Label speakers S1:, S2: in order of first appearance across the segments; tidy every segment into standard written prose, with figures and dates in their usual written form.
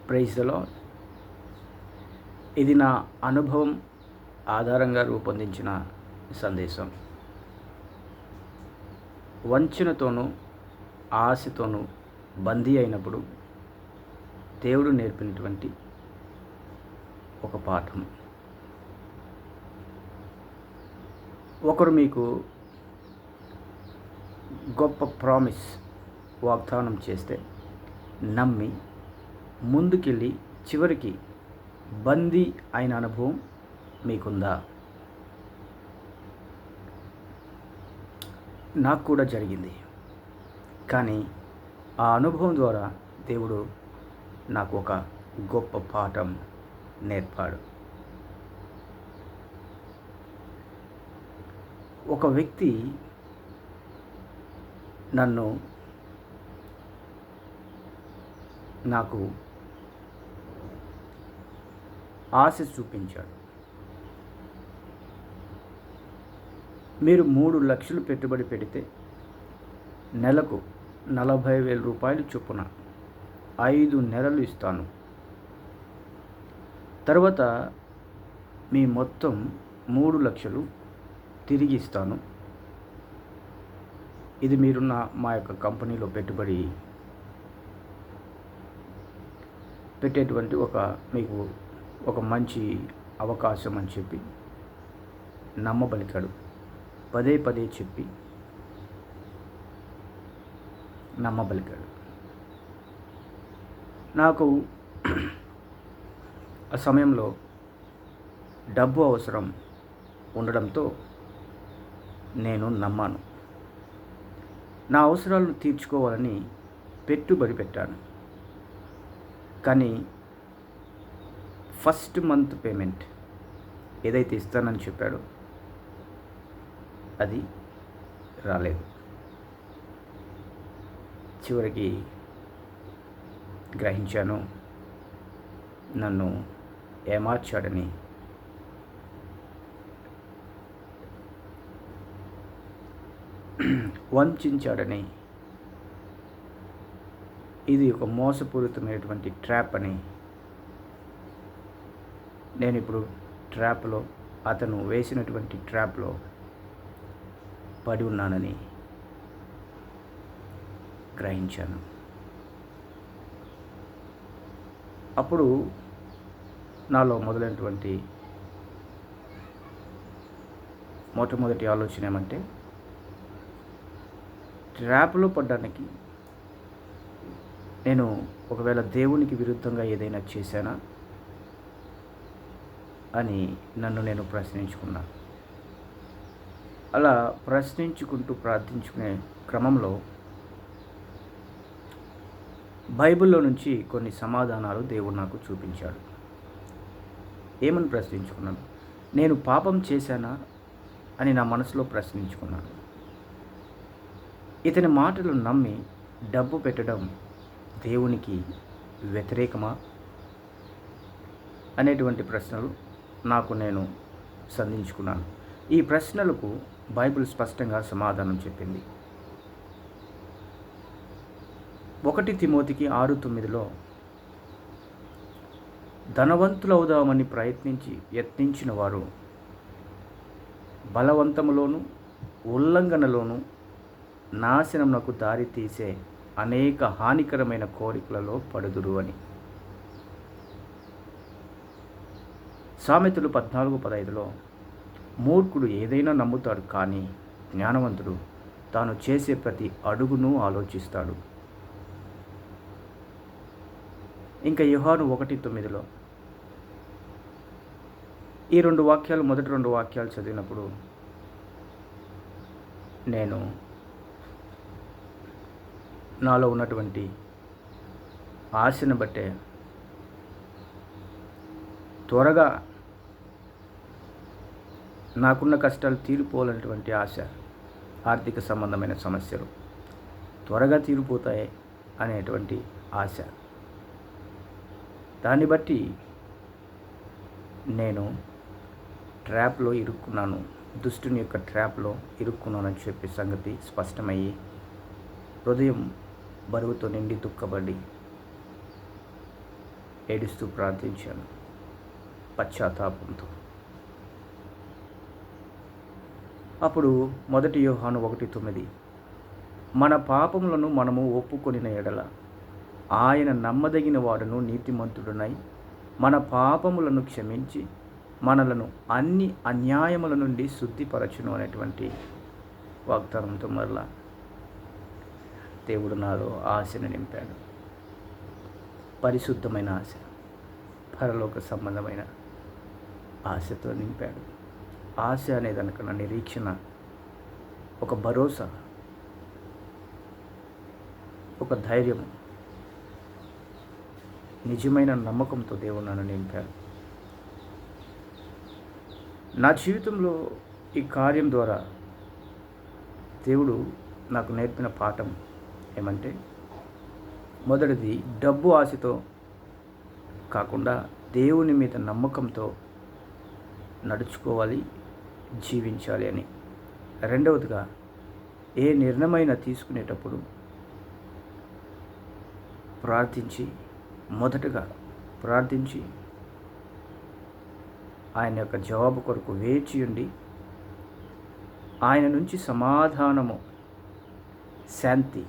S1: Praise the lord. ఇది నా అనుభవం ఆధారంగా రూపొందించిన సందేశం. వంచనతోనూ ఆశతోనూ బందీ అయినప్పుడు దేవుడు నేర్పినటువంటి ఒక పాఠం. ఒకరు మీకు గొప్ప ప్రామిస్ వాగ్దానం చేస్తే నమ్మి ముందుకెళ్ళి చివరికి బందీ అయిన అనుభవం మీకుందా? నాకు కూడా జరిగింది. కానీ ఆ అనుభవం ద్వారా దేవుడు నాకు ఒక గొప్ప పాఠం నేర్పాడు. ఒక వ్యక్తి నాకు ఆశ చూపించాడు. మీరు 3 లక్షలు పెట్టుబడి పెడితే నెలకు 40,000 రూపాయలు చొప్పున 5 నెలలు ఇస్తాను. తర్వాత మీ మొత్తం 3 లక్షలు తిరిగి ఇస్తాను. ఇది మీరు మా యొక్క కంపెనీలో పెట్టుబడి పెట్టేటువంటి మీకు ఒక మంచి అవకాశం అని చెప్పి నమ్మబలికాడు. పదే పదే చెప్పి నమ్మబలికాడు. నాకు ఆ సమయంలో డబ్బు అవసరం ఉండడంతో నేను నమ్మాను. నా అవసరాలను తీర్చుకోవాలని పెట్టుబడి పెట్టాను. కానీ ఫస్ట్ మంత్ పేమెంట్ ఏదైతే ఇస్తానని చెప్పాడో అది రాలేదు. చివరికి గ్రహించాను, నన్ను ఏమార్చాడని. వంచాడని. ఇది ఒక మోసపూరితమైనటువంటి ట్రాప్ అని. నేను ఇప్పుడు ట్రాప్లో, అతను వేసినటువంటి ట్రాప్లో పడి ఉన్నానని గ్రహించాను. అప్పుడు నాలో మొదలైనటువంటి మొట్టమొదటి ఆలోచన ఏమంటే, ట్రాప్లో పడ్డానికి నేను ఒకవేళ దేవునికి విరుద్ధంగా ఏదైనా చేశానా అని నన్ను నేను ప్రశ్నించుకున్నా. అలా ప్రశ్నించుకుంటూ ప్రార్థించుకునే క్రమంలో బైబిల్లో నుంచి కొన్ని సమాధానాలు దేవుడు నాకు చూపించాడు. ఏమని ప్రశ్నించుకున్నాను? నేను పాపం చేశానా అని నా మనసులో ప్రశ్నించుకున్నాను. ఇతని మాటలు నమ్మి డబ్బు పెట్టడం దేవునికి వ్యతిరేకమా అనేటువంటి ప్రశ్నలు నాకు నేను సంధించుకున్నాను. ఈ ప్రశ్నలకు బైబిల్ స్పష్టంగా సమాధానం చెప్పింది. 1 తిమోతికి 6:9లో ధనవంతులవుదామని యత్నించిన వారు బలవంతములోను ఉల్లంఘనలోను నాశనమునకు దారి తీసే అనేక హానికరమైన కోరికలలో పడుదురు అని. సామెతలు 14:15లో మూర్ఖుడు ఏదైనా నమ్ముతాడు, కానీ జ్ఞానవంతుడు తాను చేసే ప్రతి అడుగును ఆలోచిస్తాడు. ఇంకా యోహాను 1:9లో ఈ మొదటి 2 వాక్యాలు చదివినప్పుడు నేను నాలో ఉన్నటువంటి ఆశను బట్టే త్వరగా నాకున్న కష్టాలు తీరిపోవాలనేటువంటి ఆశ, ఆర్థిక సంబంధమైన సమస్యలు త్వరగా తీరిపోతాయి అనేటువంటి ఆశ, దాన్ని బట్టి నేను ట్రాప్లో ఇరుక్కున్నాను, దుష్టుని యొక్క ట్రాప్లో ఇరుక్కున్నానని చెప్పే సంగతి స్పష్టమయ్యి హృదయం బరువుతో నిండి దుఃఖపడి ఏడుస్తూ ప్రార్థించాను పశ్చాత్తాపంతో. అప్పుడు 1 యోహాను 1:9, మన పాపములను మనము ఒప్పుకొనిన ఎడల ఆయన నమ్మదగిన వాడును నీతిమంతుడునై మన పాపములను క్షమించి మనలను అన్ని అన్యాయముల నుండి శుద్ధిపరచును అనేటువంటి వాగ్దానంతో మరలా దేవుడు నాలో ఆశను నింపాడు. పరిశుద్ధమైన ఆశ, పరలోక సంబంధమైన ఆశతో నింపాడు. ఆశ అనేదానికన్నా నిరీక్షణ, ఒక భరోసా, ఒక ధైర్యం, నిజమైన నమ్మకంతో దేవుడు నన్ను నింపాడు. నా జీవితంలో ఈ కార్యం ద్వారా దేవుడు నాకు నేర్పిన పాఠం ఏమంటే, మొదటిది డబ్బు ఆశతో కాకుండా దేవుని మీద నమ్మకంతో నడుచుకోవాలి, జీవించాలి అని. రెండవదిగా, ఏ నిర్ణయమైనా తీసుకునేటప్పుడు మొదటగా ప్రార్థించి ఆయన యొక్క జవాబు కొరకు వేచి ఉండి ఆయన నుంచి సమాధానము, శాంతి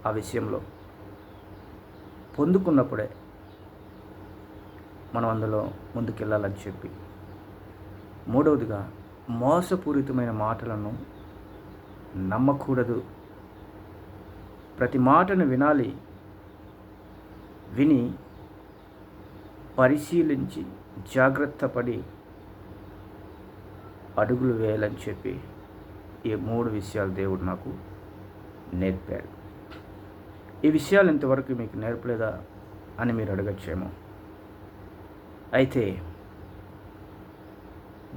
S1: ఆ విషయంలో పొందుకున్నప్పుడే మనం అందులో ముందుకెళ్ళాలని చెప్పి. మూడవదిగా, మోసపూరితమైన మాటలను నమ్మకూడదు. ప్రతి మాటను విని పరిశీలించి జాగ్రత్త పడి అడుగులు వేయాలని చెప్పి ఈ 3 విషయాలు దేవుడు నాకు నేర్పాడు. ఈ విషయాలు ఇంతవరకు మీకు నేర్పలేదా అని మీరు అడగచ్చేమో. అయితే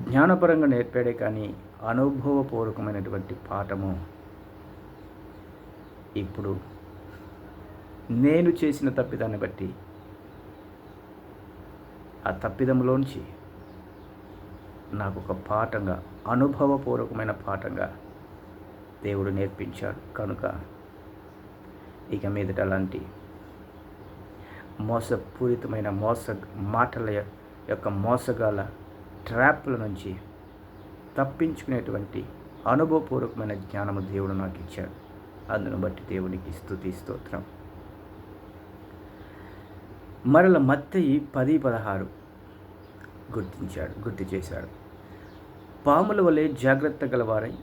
S1: జ్ఞానపరంగా నేర్పాడే కానీ అనుభవపూర్వకమైనటువంటి పాఠము ఇప్పుడు నేను చేసిన తప్పిదాన్ని బట్టి ఆ తప్పిదంలోంచి నాకు ఒక పాఠంగా, అనుభవపూర్వకమైన పాఠంగా దేవుడు నేర్పించాడు. కనుక ఇక మీదట అలాంటి మోసపూరితమైన మాటల యొక్క మోసగాల ట్రాప్ల నుంచి తప్పించుకునేటువంటి అనుభవపూర్వకమైన జ్ఞానము దేవుడు నాకు ఇచ్చాడు. అందును బట్టి దేవునికి స్తుతి స్తోత్రం. మరల మత్తయి 10:16 గుర్తు చేశాడు. పాముల వలె జాగ్రత్త గలవారై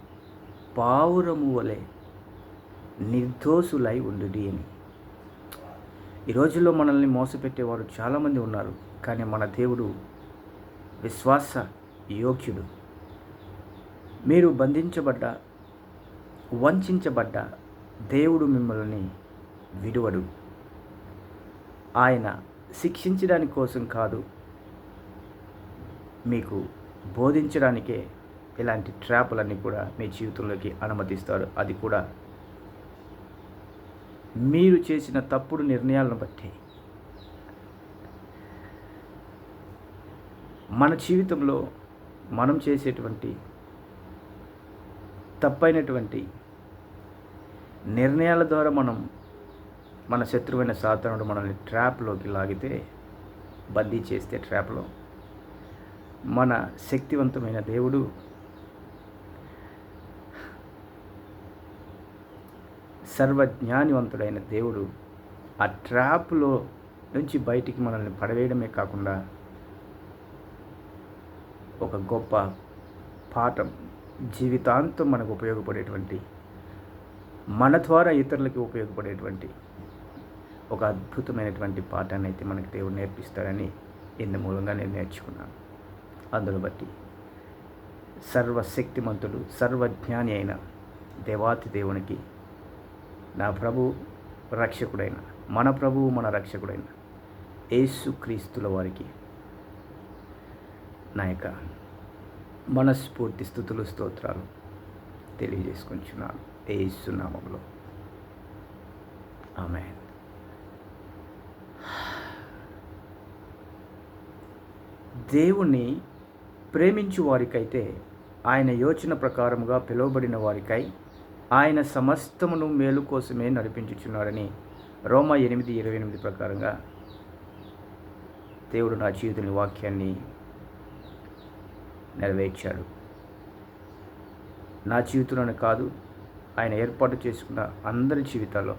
S1: పావురము వలె నిర్దోషులై ఉండుడి అని. ఈ రోజుల్లో మనల్ని మోసపెట్టేవారు చాలామంది ఉన్నారు. కానీ మన దేవుడు విశ్వాస యోగ్యుడు. మీరు వంచబడ్డ దేవుడు మిమ్మల్ని విడువడు. ఆయన శిక్షించడానికి కోసం కాదు, మీకు బోధించడానికే ఇలాంటి ట్రాపులన్నీ కూడా మీ జీవితంలోకి అనుమతిస్తాడు. అది కూడా మీరు చేసిన తప్పుడు నిర్ణయాలను బట్టి. మన జీవితంలో మనం చేసేటువంటి తప్పైనటువంటి నిర్ణయాల ద్వారా మన శత్రువైన సాతానుడు మనల్ని ట్రాప్లోకి లాగితే, బందీ చేస్తే ట్రాప్లో, మన శక్తివంతమైన దేవుడు సర్వజ్ఞానివంతుడైన దేవుడు ఆ ట్రాప్లో నుంచి బయటికి మనల్ని పడవేయడమే కాకుండా ఒక గొప్ప పాఠం, జీవితాంతం మనకు ఉపయోగపడేటువంటి, మన ద్వారా ఇతరులకి ఉపయోగపడేటువంటి ఒక అద్భుతమైనటువంటి పాఠాన్ని అయితే మనకి దేవుడు నేర్పిస్తాడని ఇందు మూలంగా నేను నేర్చుకున్నాను. అందును బట్టి సర్వశక్తిమంతుడు, సర్వజ్ఞాని అయిన దేవాతి దేవునికి, నా ప్రభు రక్షకుడైన, మన ప్రభువు మన రక్షకుడైన యేసుక్రీస్తుల వారికి నా యొక్క మనస్ఫూర్తి స్తుతులు స్తోత్రాలు తెలియజేసుకుంటున్నాను యేసు నామములో. ఆమేన్. దేవుణ్ణి ప్రేమించు వారికైతే, ఆయన యోచన ప్రకారముగా పిలువబడిన వారికై ఆయన సమస్తమును మేలు కోసమే నడిపించుచున్నాడని రోమా 8:28 ప్రకారంగా దేవుడు నా జీవితంలో వాక్యాన్ని నెరవేర్చాడు. నా జీవితంలోనే కాదు, ఆయన ఏర్పాటు చేసుకున్న అందరి జీవితాల్లో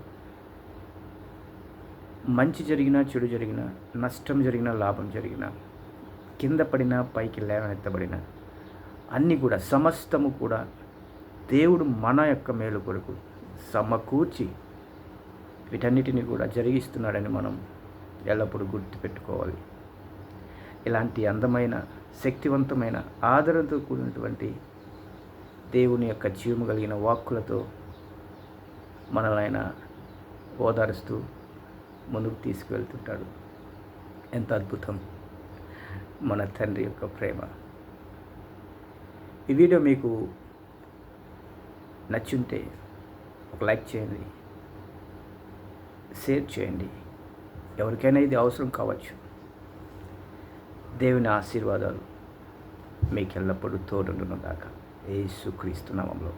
S1: మంచి జరిగినా, చెడు జరిగినా, నష్టం జరిగినా, లాభం జరిగినా, కింద పడినా, పైకి లేవనెత్తబడినా, అన్నీ కూడా సమస్తము కూడా దేవుడు మన యొక్క మేలు కొరకు సమకూర్చి వీటన్నిటిని కూడా జరిగిస్తున్నాడని మనం ఎల్లప్పుడూ గుర్తుపెట్టుకోవాలి. ఇలాంటి అందమైన, శక్తివంతమైన, ఆదరణతో కూడినటువంటి దేవుని యొక్క జీవము కలిగిన వాక్కులతో మనల్ని ఆయన ఓదారుస్తూ ముందుకు తీసుకువెళ్తుంటాడు. ఎంత అద్భుతం మన తండ్రి యొక్క ప్రేమ. ఈ వీడియో మీకు నచ్చుంటే ఒక లైక్ చేయండి, షేర్ చేయండి. ఎవరికైనా ఇది అవసరం కావచ్చు. దేవుని ఆశీర్వాదాలు మీకు ఎల్లప్పుడూ తోడుండును గాక. యేసుక్రీస్తు నామములో.